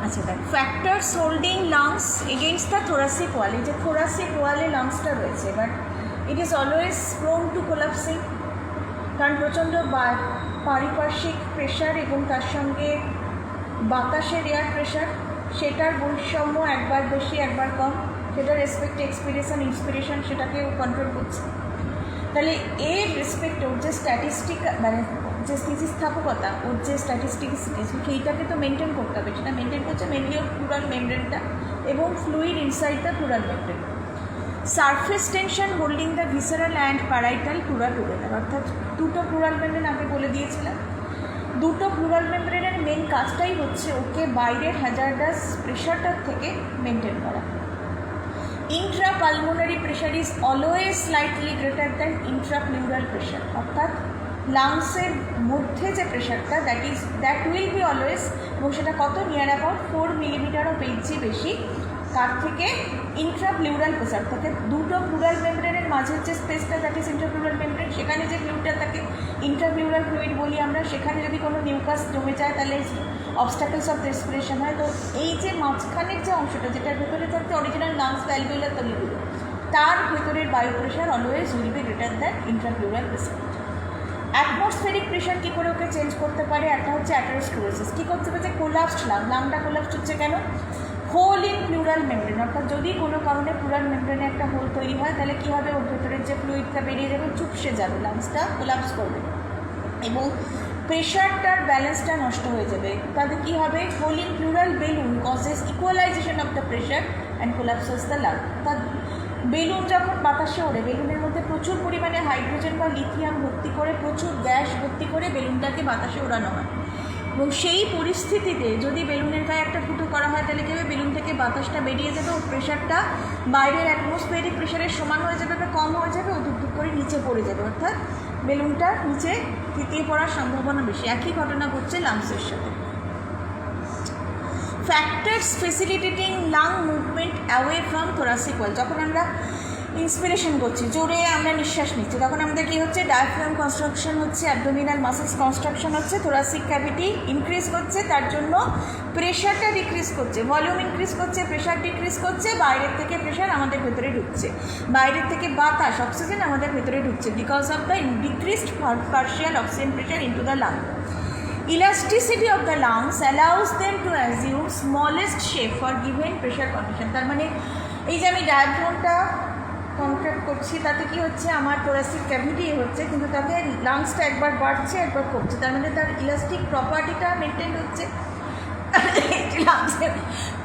আচ্ছা দেখ, factors holding lungs against the thoracic wall, এই যে থোরাসিক ওয়ালে লাংসটা রয়েছে, but it is always prone to collapsing, কারণ প্রচণ্ড পারিপার্শ্বিক প্রেশার এবং তার সঙ্গে বাতাসের এয়ার প্রেশার, সেটার বৈষম্য একবার বেশি একবার কম, সেটার রেসপেক্ট এক্সপিরেশন ইন্সপিরেশন সেটাকেও কন্ট্রোল করছে। তাহলে এর রেসপেক্টে ওর যে স্ট্যাটিস্টিক মানে যে স্থিতিস্থাপকতা, ওর যে স্ট্যাটিস্টিক্স সেইটাকে তো মেনটেন করতে হবে, সেটা মেনটেন করছে মেনলি ওর প্লুরাল মেমব্রেনটা এবং fluid inside the plural membrane. Surface tension holding the visceral and parietal pleura together, অর্থাৎ দুটো প্লুরাল মেমব্রেন আমি বলে দিয়েছিলাম। দুটো প্লুরাল মেমব্রেনের মেন কাজটাই হচ্ছে ওকে বাইরের হ্যাজার্ডাস প্রেশারটার থেকে মেনটেন করা। Intrapulmonary pressure is always slightly greater than intrapleural pressure, অর্থাৎ লাংসের মধ্যে যে প্রেশারটা দ্যাট উইল বি অলওয়েজ, এবং সেটা কত near about 4 millimetre of Hg বেশি তার থেকে ইন্ট্রাপ্লিউরাল প্রেশার থেকে। দুটো প্লুরাল মেমব্রেনের মাঝের যে স্পেসটা দ্যাট ইজ ইন্ট্রাপ্লিউরাল মেমব্রেন, সেখানে যে ফ্লুইডটা থাকে ইন্ট্রাপ্লিউরাল ফ্লুইড বলি আমরা, সেখানে যদি কোনো নিউকাস জমে যায় তাহলে অবস্টাকলস অফ রেসপিরেশন হয়। তো এই যে মাঝখানের যে অংশটা যেটার ভেতরে থাকতে অরিজিনাল লাংস বা অ্যালভিওলার তলিগুলো, তার ভেতরের বায়ু pressure always will be greater than intrapleural pressure. Atmospheric pressure কী করে ওকে চেঞ্জ করতে পারে? একটা হচ্ছে অ্যাটেরোস্ক্লেরোসিস। কী করতে পারছে? কোলাপসড লাংটা কোলাপসড হচ্ছে কেন? হোল ইন প্লুরাল মেমব্রেন, অর্থাৎ যদি কোনো কারণে প্লুরাল মেমব্রেনে একটা হোল তৈরি হয় তাহলে কী হবে? ওর ভেতরের যে ফ্লুইডটা বেরিয়ে যাবে, চুপসে যাবে, লাংসটা কোলাপস করবে এবং প্রেশারটার ব্যালেন্সটা নষ্ট হয়ে যাবে। তাতে কী হবে? Hole in pleural balloon causes equalisation of the pressure and collapses the lung. তা বেলুন যখন বাতাসে ওড়ে, বেলুনের মধ্যে প্রচুর পরিমাণে হাইড্রোজেন বা লিথিয়াম ভর্তি করে, প্রচুর গ্যাস ভর্তি করে বেলুনটাকে বাতাসে ওড়ানো হয়, এবং সেই পরিস্থিতিতে যদি বেলুনের গায়ে একটা ফুটো করা হয় তাহলে কী হবে? বেলুন থেকে বাতাসটা বেরিয়ে যাবে, ও প্রেশারটা বাইরের অ্যাটমসফিয়ারিক প্রেশারের সমান হয়ে যাবে বা কম হয়ে যাবে, ও ধুক করে নিচে পড়ে যাবে, অর্থাৎ বেলুনটা নিচে থিতিয়ে পড়ার সম্ভাবনা বেশি। একই ঘটনা ঘটছে লাংসের সাথে। Factors facilitating lung movement away from thoracic wall, যখন আমরা ইন্সপিরেশন করছি, জোরে আমরা নিঃশ্বাস নিচ্ছি, তখন আমাদের কী হচ্ছে? ডায়াফ্রাম কনস্ট্রাকশন হচ্ছে, অ্যাবডোমিনাল মাসেলস কনস্ট্রাকশন হচ্ছে, থোরাসিক ক্যাভিটি ইনক্রিজ করছে, তার জন্য প্রেশারটা ডিক্রিজ করছে, ভলিউম ইনক্রিজ করছে, প্রেশার ডিক্রিজ করছে, বাইরের থেকে প্রেশার আমাদের ভেতরে ঢুকছে, বাইরের থেকে বাতাস অক্সিজেন আমাদের ভেতরে ঢুকছে, because of the decreased partial oxygen pressure into the lung. Elasticity of the lungs allows them to assume smallest shape for given pressure condition. তার মানে এই যে আমি ডায়াফ্রামটা কন্ট্রাক্ট করছি, তাতে কি হচ্ছে? আমার থোরাসিক ক্যাভিটি হচ্ছে, কিন্তু তাতে লাংসটা একবার বাড়ছে একবার কমছে, তার মানে তার ইলাস্টিক প্রপার্টিটা মেনটেন হচ্ছে। লাংসের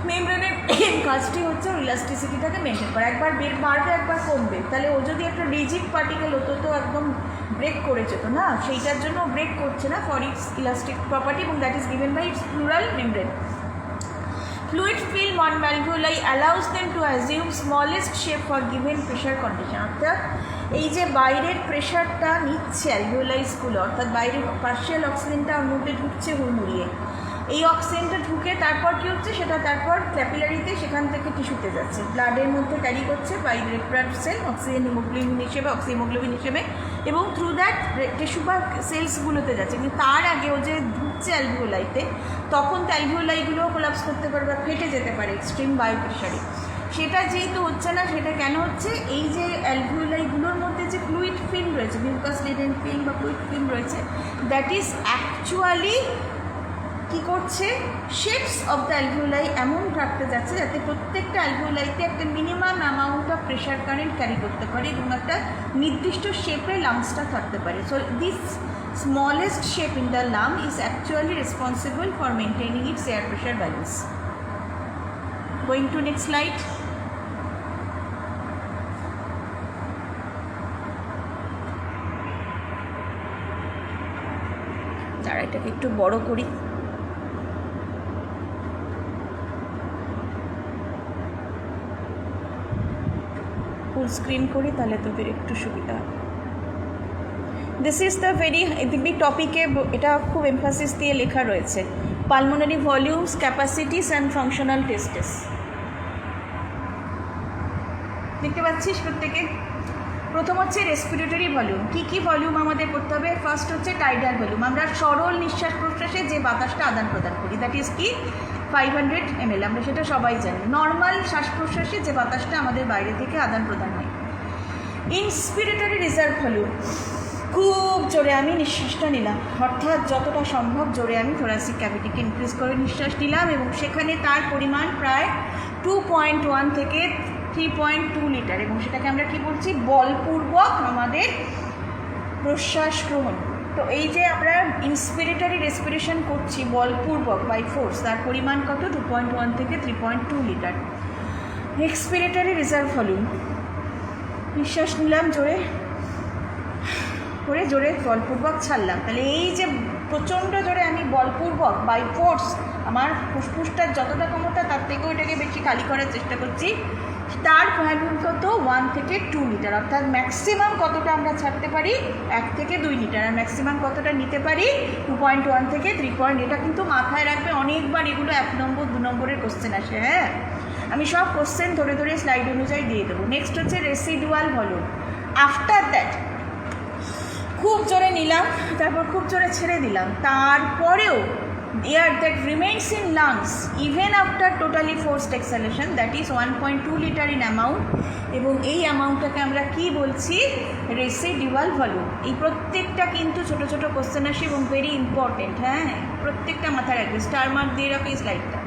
মেমব্রেনের কাজটি হচ্ছে ওর ইলাস্টিসিটিটাকে মেনটেন করা, একবার বাড়বে একবার কমবে। তাহলে ও যদি একটা রিজিড পার্টিকেল হতো তো একদম ব্রেক করে যেত না, সেইটার জন্য ব্রেক করছে না ফর ইটস ইলাস্টিক প্রপার্টি, এবং that is given by its pleural membrane. Fluid film on alveoli allows them to assume smallest shape for given pressure condition, অর্থাৎ এই যে বাইরের প্রেশারটা নিচ্ছে অ্যালভিওলাইসগুলো, অর্থাৎ বাইরের পার্শিয়াল অক্সিজেনটা ওর মধ্যে ঢুকছে হুড়মুড়িয়ে, এই অক্সিজেনটা ঢুকে তারপর কী হচ্ছে? সেটা তারপর ক্যাপিলারিতে সেখান থেকে টিস্যুতে যাচ্ছে, ব্লাডের মধ্যে ক্যারি করছে by red blood cell oxygen haemoglobin হিসেবে, অক্সিহিমোগ্লোবিন হিসেবে, এবং থ্রু দ্যাট টিস্যু বা সেলসগুলোতে যাচ্ছে। কিন্তু তার আগে ও যে ঢুকছে অ্যালভিওলাইতে, তখন তো অ্যালভিওলাইগুলোও কোলাপস করতে পারে বা ফেটে যেতে পারে এক্সট্রিম বায়ু প্রেশারে। সেটা যেহেতু হচ্ছে না, সেটা কেন হচ্ছে? এই যে অ্যালভিওলাইগুলোর মধ্যে যে ফ্লুইড ফিল্ম রয়েছে, মিউকাস লিডেন ফিল্ম বা ফ্লুইড ফিল্ম রয়েছে, দ্যাট ইজ অ্যাকচুয়ালি কী করছে? শেপস অফ দ্য অ্যালভিওলাই এমন রাখতে যাচ্ছে যাতে প্রত্যেকটা অ্যালভিওলাইতে একটা minimum amount of pressure current carry করতে পারে এবং একটা নির্দিষ্ট শেপে লাংসটা থাকতে পারে। So this smallest shape in the lung is actually responsible for maintaining its air pressure balance. Going to next slide. দাঁড়া, এটাকে একটু বড় করি। ফুল স্ক্রিন করি, তাহলে তোদের একটু সুবিধা হবে। দিস ইজ দ্য ভেরি দেখবি টপিকে এটা খুব এমফাসিস দিয়ে লেখা রয়েছে, pulmonary volumes, capacities and functional টেস্টেস। দেখতে পাচ্ছিস প্রত্যেকে? প্রথম হচ্ছে রেসপিরেটরি ভলিউম। কী ভলিউম আমাদের করতে হবে? ফার্স্ট হচ্ছে টাইডাল ভলিউম, আমরা সরল নিঃশ্বাস প্রশ্বাসে যে বাতাসটা আদান প্রদান করি, দ্যাট ইজ কি 500 ml, আমরা সেটা সবাই জানি। নর্মাল শ্বাস প্রশ্বাসে যে বাতাসটা আমাদের বাইরে থেকে আদান প্রদান হয়। ইন্সপিরেটরি রিজার্ভ ভলিউম, খুব জোরে আমি নিঃশ্বাসটা নিলাম, অর্থাৎ যতটা সম্ভব জোরে আমি থোরাসিক ক্যাভিটিকে ইনক্রিজ করে নিঃশ্বাস নিলাম, এবং সেখানে তার পরিমাণ প্রায় 2.1 থেকে 3.2 লিটার, এবং সেটাকে আমরা কি বলছি? বলপূর্বক আমাদের প্রশ্বাস গ্রহণ। তো এই যে আমরা ইন্সপিরেটরি রেসপিরেশন করছি বলপূর্বক বাই ফোর্স, তার পরিমাণ কত? 2.1 থেকে 3.2 লিটার। এক্সপিরেটরি রিজার্ভ ভলিউম, নিঃশ্বাস নিলাম জোরে করে, জোরে বলপূর্বক ছাড়লাম, তাহলে এই যে প্রচণ্ড জোরে আমি বলপূর্বক বাই ফোর্স আমার ফুসফুসটার যতটা ক্ষমতা তার থেকেও এটাকে বেশি খালি করার চেষ্টা করছি, তার ভলিউম কত? 1 থেকে 2 লিটার, অর্থাৎ ম্যাক্সিমাম কতটা আমরা ছাড়তে পারি? 1 থেকে 2 লিটার, আর ম্যাক্সিমাম কতটা নিতে পারি? 2.1 থেকে 3. এটা কিন্তু মাথায় রাখবে, অনেকবার এগুলো 1 নম্বর 2 নম্বরের কোশ্চেন আসে। হ্যাঁ, আমি সব কোশ্চেন ধরে ধরে স্লাইড অনুযায়ী দিয়ে দেবো। নেক্সট হচ্ছে রেসিডুয়াল ভলিউম। আফটার দ্যাট খুব জোরে নিলাম, তারপর খুব জোরে ছেড়ে দিলাম, তারপরেও air that remains in lungs even after totally forced exhalation, that is 1.2 liter in amount, এবং এই অ্যামাউন্টটাকে আমরা কি বলছি? Residual volume. এই প্রত্যেকটা কিন্তু ছোট ছোট কোশ্চেন আসে এবং ভেরি ইম্পর্টেন্ট। হ্যাঁ, প্রত্যেকটা মাথায় রাখবে, স্টার মার্ক দিয়ে রাখো এই স্লাইডটা।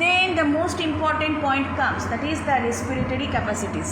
Then the most important point comes, that is the respiratory capacities.